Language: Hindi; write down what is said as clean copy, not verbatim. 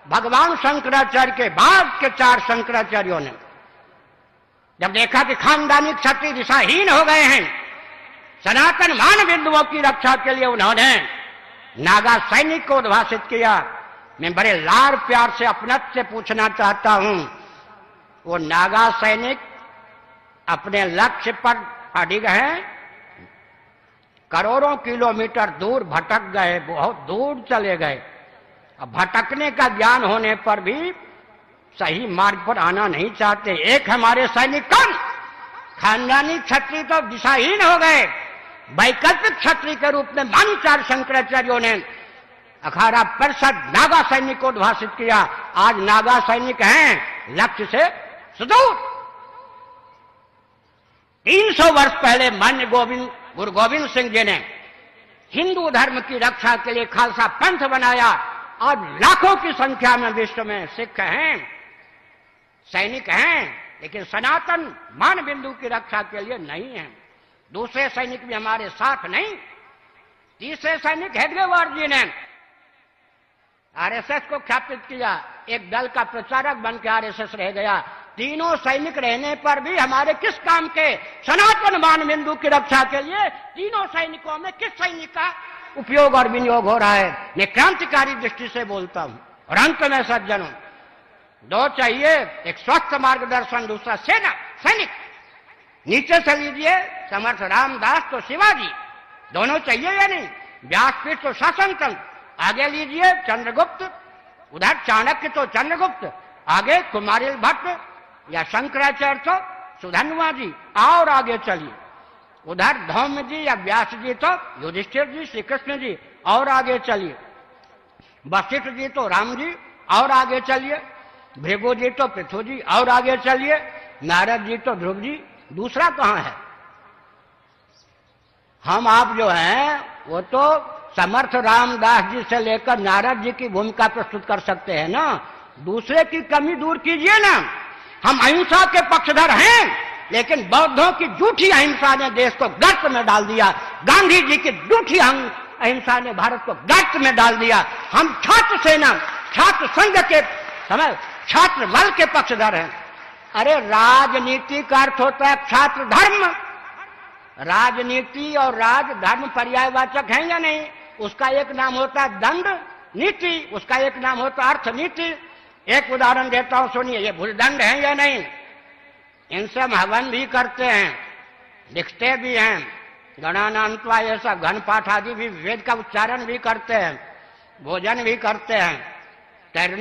भगवान शंकराचार्य के बाद के 4 शंकराचार्यों ने जब देखा कि खानदानी क्षत्रिय दिशाहीन हो गए हैं, सनातन मान बिंदुओं की रक्षा के लिए उन्होंने नागा सैनिक को उद्भाषित किया। मैं बड़े लाड़ प्यार से अपनत से पूछना चाहता हूं, वो नागा सैनिक अपने लक्ष्य पर अडिग हैं, करोड़ों किलोमीटर दूर भटक गए, बहुत दूर चले गए। अब भटकने का ज्ञान होने पर भी सही मार्ग पर आना नहीं चाहते। एक हमारे सैनिक कौन, खानदानी क्षत्रिय तो दिशाहीन हो गए, वैकल्पिक क्षत्रिय के रूप में मान 4 शंकराचार्यों ने अखाड़ा परिषद नागा सैनिक को उद्भाषित किया। आज नागा सैनिक हैं लक्ष्य से सुदूर। 300 वर्ष पहले मान्य गुरु गोविंद सिंह जी ने हिंदू धर्म की रक्षा के लिए खालसा पंथ बनाया। आज लाखों की संख्या में विश्व में सिख हैं, सैनिक हैं, लेकिन सनातन मान बिंदु की रक्षा के लिए नहीं है। दूसरे सैनिक भी हमारे साथ नहीं। तीसरे सैनिक हेडगेवार जी ने आरएसएस को ख्यापित किया, एक दल का प्रचारक बन के आरएसएस रह गया। तीनों सैनिक रहने पर भी हमारे किस काम के, सनातन मान बिंदु की रक्षा के लिए तीनों सैनिकों में किस सैनिक का उपयोग और विनियोग हो रहा है? मैं क्रांतिकारी दृष्टि से बोलता हूं। और अंत में सज्जनों, 2 चाहिए, एक स्वस्थ मार्गदर्शन, दूसरा सेना सैनिक। नीचे से लीजिए समर्थ रामदास तो शिवाजी, दोनों चाहिए या नहीं? व्यासपीठ तो शासन तंत्र, आगे लीजिए चंद्रगुप्त, उधर चाणक्य तो चंद्रगुप्त, आगे कुमारिल भट्ट या शंकराचार्य तो सुधन्वा जी, और आगे चलिए उधर धौम्य जी या व्यास जी तो युधिष्ठिर जी, श्री कृष्ण जी, और आगे चलिए वशिष्ठ जी तो राम जी, और आगे चलिए भृगु जी तो पृथु जी, और आगे चलिए नारद जी तो ध्रुव जी। दूसरा कहां है? हम आप जो हैं वो तो समर्थ रामदास जी से लेकर नारद जी की भूमिका प्रस्तुत कर सकते हैं ना। दूसरे की कमी दूर कीजिए ना। हम अहिंसा के पक्षधर हैं, लेकिन बौद्धों की झूठी अहिंसा ने देश को गर्त में डाल दिया। गांधी जी की झूठी अहिंसा ने भारत को गर्त में डाल दिया। हम छात्र सेना, छात्र संघ के समय छात्र बल के पक्षधर हैं। अरे राजनीति का अर्थ होता है छात्र धर्म। राजनीति और राज धर्म पर्यायवाचक हैं या नहीं? उसका एक नाम होता है दंड नीति, उसका एक नाम होता है अर्थनीति। एक उदाहरण देता हूं, सुनिए, ये भूलदंड है या नहीं? इनसे हम हवन भी करते हैं, लिखते भी हैं, गणानान्त्वा ऐसा घन पाठ आदि भी वेद का उच्चारण भी करते हैं, भोजन भी करते हैं, तैरने